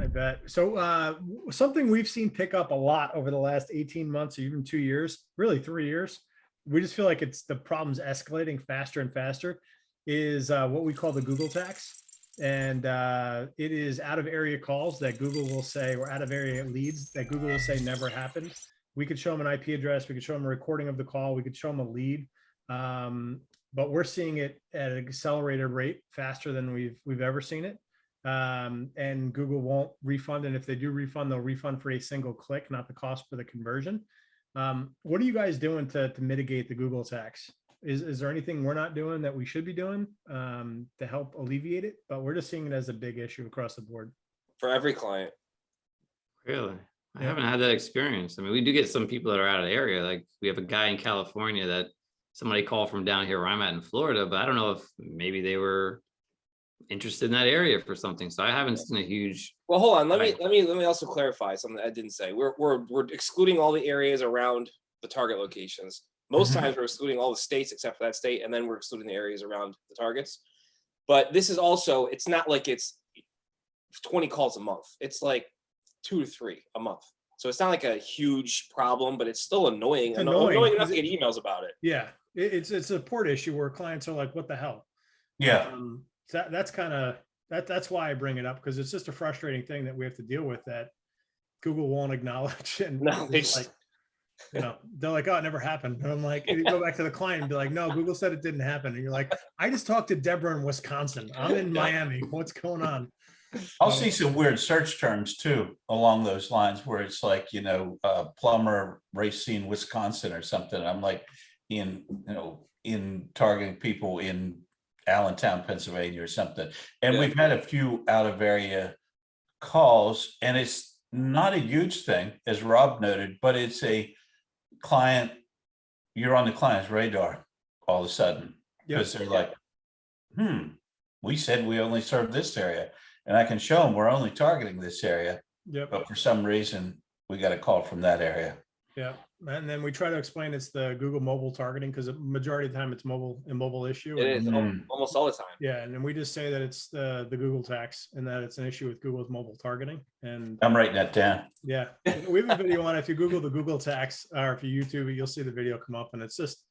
I bet. So something we've seen pick up a lot over the last 18 months or even 2 years, really 3 years. We just feel like it's the problem's escalating faster and faster is what we call the Google tax. And it is out of area calls that Google will say, or out of area leads that Google will say never happened. We could show them an IP address. We could show them a recording of the call. We could show them a lead. But we're seeing it at an accelerated rate faster than we've ever seen it. And Google won't refund. And if they do refund, they'll refund for a single click, not the cost for the conversion. What are you guys doing to mitigate the Google tax? Is there anything we're not doing that we should be doing to help alleviate it? But we're just seeing it as a big issue across the board. For every client. Really? I haven't had that experience. I mean, we do get some people that are out of the area. Like we have a guy in California that somebody called from down here where I'm at in Florida, but I don't know if maybe they were interested in that area for something. So I haven't seen a huge. Well, hold on. Let me also clarify something I didn't say. We're excluding all the areas around the target locations. Most times we're excluding all the states except for that state, and then we're excluding the areas around the targets. But this is also, it's not like it's 20 calls a month. It's like 2 to 3 a month. So it's not like a huge problem, but it's still annoying. It's annoying enough to get emails about it. Yeah, it's a support issue where clients are like, "What the hell?" Yeah, that's why I bring it up, because it's just a frustrating thing that we have to deal with that Google won't acknowledge. And no, they just like, they're like, "Oh, it never happened." And I'm like, you go back to the client and be like, "No, Google said it didn't happen." And you're like, "I just talked to Deborah in Wisconsin. I'm in Miami. What's going on?" I'll see some weird search terms too along those lines where it's like, plumber race scene Wisconsin or something. I'm like in targeting people in Allentown, Pennsylvania or something. And we've had a few out of area calls, and it's not a huge thing, as Rob noted, but it's a client, you're on the client's radar all of a sudden because they're like, we said we only serve this area. And I can show them we're only targeting this area, but for some reason we got a call from that area. Yeah, and then we try to explain it's the Google mobile targeting, because the majority of the time it's a mobile issue. It is almost all the time. Yeah, and then we just say that it's the Google tax and that it's an issue with Google's mobile targeting. And I'm writing that down. Yeah, we have a video on it. If you Google the Google tax, or if you YouTube it, you'll see the video come up, and it's just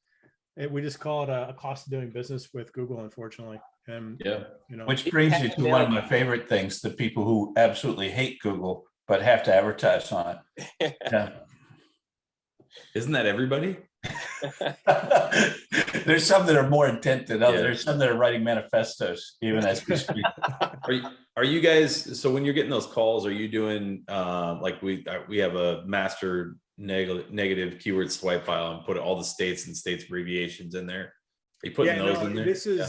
we just call it a cost of doing business with Google, unfortunately. And which brings you to one of my favorite things: the people who absolutely hate Google but have to advertise on it. Isn't that everybody? There's some that are more intent than others. There's some that are writing manifestos even as we speak. Are you guys, so when you're getting those calls, are you doing like we have a master negative keyword swipe file and put all the states and states abbreviations in there? Are you putting those in there? This is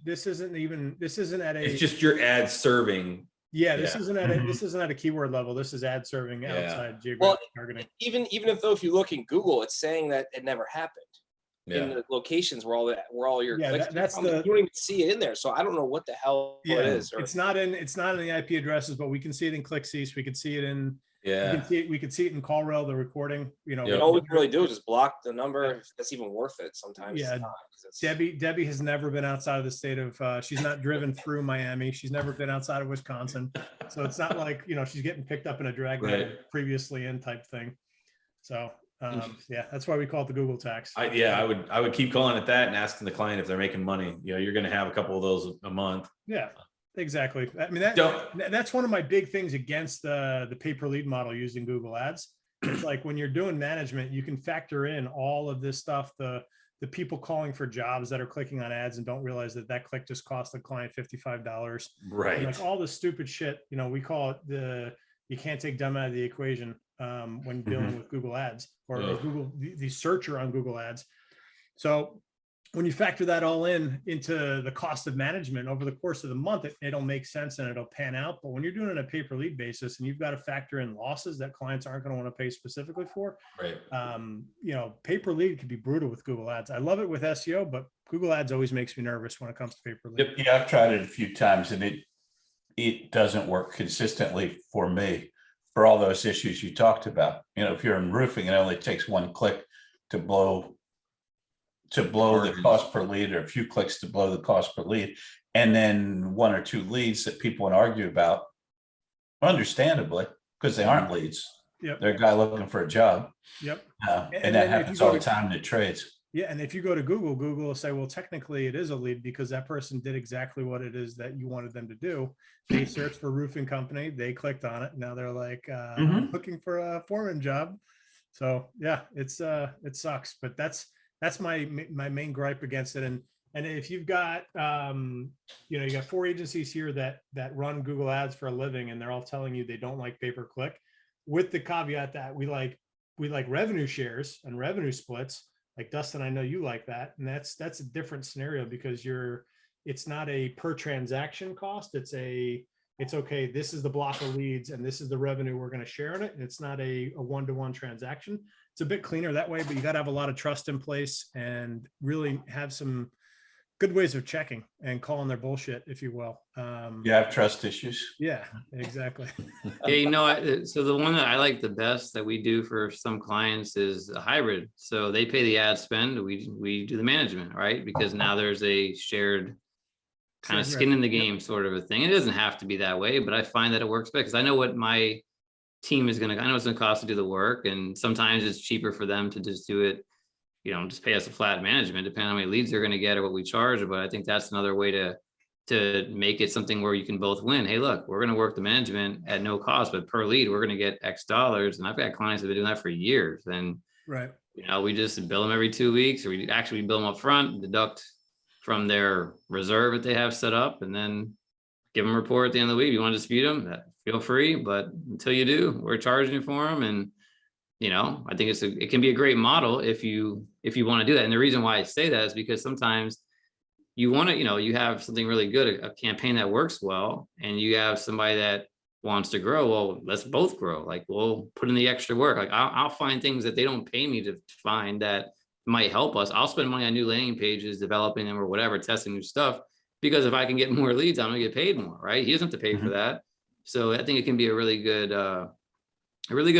this isn't at a, it's just your ad serving. This isn't at a keyword level. This is ad serving outside geographic targeting. Even if you look in Google, it's saying that it never happened in the locations where all your clicks. That's you don't even see it in there. So I don't know what the hell it is. It's not in the IP addresses, but we can see it in ClickCease. We can see it in we can see it in CallRail, the recording. All we can really do is just block the number if that's even worth it. Sometimes Debbie has never been outside of the state of she's not driven through Miami. She's never been outside of Wisconsin. So it's not like she's getting picked up in a drag previously in type thing. So that's why we call it the Google tax. I would keep calling it that and asking the client if they're making money. You're going to have a couple of those a month. Exactly. I mean, that's one of my big things against the pay-per-lead model using Google Ads. It's like when you're doing management, you can factor in all of this stuff, the people calling for jobs that are clicking on ads and don't realize that click just cost the client $55. Right. And like all the stupid shit, we call it you can't take dumb out of the equation when dealing with Google Ads or Google, the searcher on Google Ads. So when you factor that all into the cost of management over the course of the month, it'll make sense and it'll pan out. But when you're doing it on a pay-per-lead basis and you've got to factor in losses that clients aren't going to want to pay specifically for, pay-per-lead can be brutal with Google Ads. I love it with SEO, but Google Ads always makes me nervous when it comes to pay-per-lead. Yeah, I've tried it a few times and it doesn't work consistently for me for all those issues you talked about. If you're in roofing, it only takes one click to blow the cost per lead, or a few clicks to blow the cost per lead, and then one or two leads that people want to argue about Understandably, because they aren't leads. Yep. They're a guy looking for a job. Yep. And And that then if you happens go all the to- time in the trades. Yeah, and if you go to Google, Google will say, well, technically it is a lead because that person did exactly what it is that you wanted them to do. They searched for roofing company, they clicked on it. Now they're like, I'm looking for a foreman job. So yeah, it sucks, but that's my main gripe against it. And if you've got, you got 4 agencies here that run Google ads for a living, and they're all telling you they don't like pay-per-click, with the caveat that we like revenue shares and revenue splits. Like Dustin, I know you like that. And that's a different scenario because it's not a per transaction cost. It's okay. This is the block of leads and this is the revenue we're going to share in it. And it's not a one-to-one transaction. It's a bit cleaner that way, but you got to have a lot of trust in place and really have some good ways of checking and calling their bullshit, if you will. You have trust issues. Yeah, exactly. Yeah, so the one that I like the best that we do for some clients is a hybrid. So they pay the ad spend, we do the management, right? Because now there's a shared kind of skin in the game sort of a thing. It doesn't have to be that way, but I find that it works better because I know what my team is I know it's gonna cost to do the work, and sometimes it's cheaper for them to just do it, just pay us a flat management, depending on how many leads they're going to get or what we charge. But I think that's another way to make it something where you can both win. Hey, look, we're going to work the management at no cost, but per lead, we're going to get X dollars. And I've got clients that have been doing that for years. And, Right. We just bill them every 2 weeks, or we bill them up front, deduct from their reserve that they have set up, and then give them a report at the end of the week. If you want to dispute them, feel free. But until you do, we're charging you for them. And I think it can be a great model if you want to do that. And the reason why I say that is because sometimes you want to, you have something really good, a campaign that works well, and you have somebody that wants to grow. Well, let's both grow. Like, we'll put in the extra work. Like, I'll find things that they don't pay me to find that might help us. I'll spend money on new landing pages, developing them or whatever, testing new stuff, because if I can get more leads, I'm gonna get paid more, right? He doesn't have to pay for that. So I think it can be a really good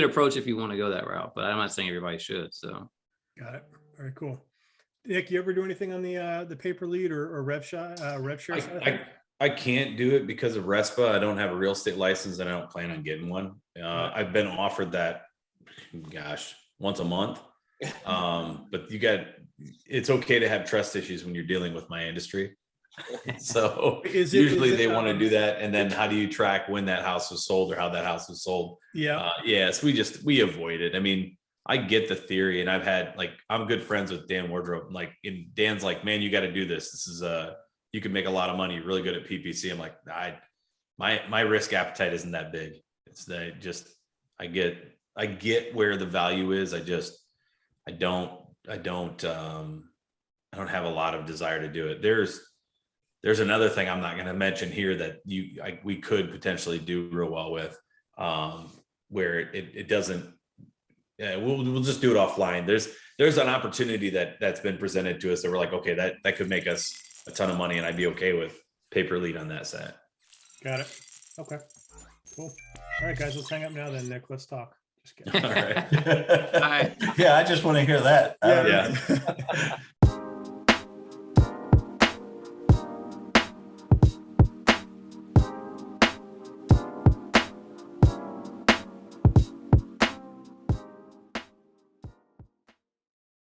approach if you want to go that route, but I'm not saying everybody should. So Got it. Very cool. Nick, you ever do anything on the paper lead or rev share? I can't do it because of RESPA. I don't have a real estate license and I don't plan on getting one. I've been offered that, once a month. But it's okay to have trust issues when you're dealing with my industry. So usually they want to do that. And then how do you track when that house was sold or how that house was sold? Yeah. Yes, we avoid it. I mean, I get the theory, and I'm good friends with Dan Wardrobe. And Dan's like, man, you got to do this. This is you can make a lot of money. You're really good at PPC. I'm like, my risk appetite isn't that big. It's that I get where the value is. I don't have a lot of desire to do it. There's another thing I'm not going to mention here that we could potentially do real well with, where it doesn't. We'll just do it offline. There's an opportunity that's been presented to us that we're like, okay, that could make us a ton of money, and I'd be okay with pay-per lead on that side. Got it. Okay. Cool. All right, guys, let's hang up now then, Nick. Let's talk. Just kidding. All right. All right. Yeah, I just want to hear that. Yeah.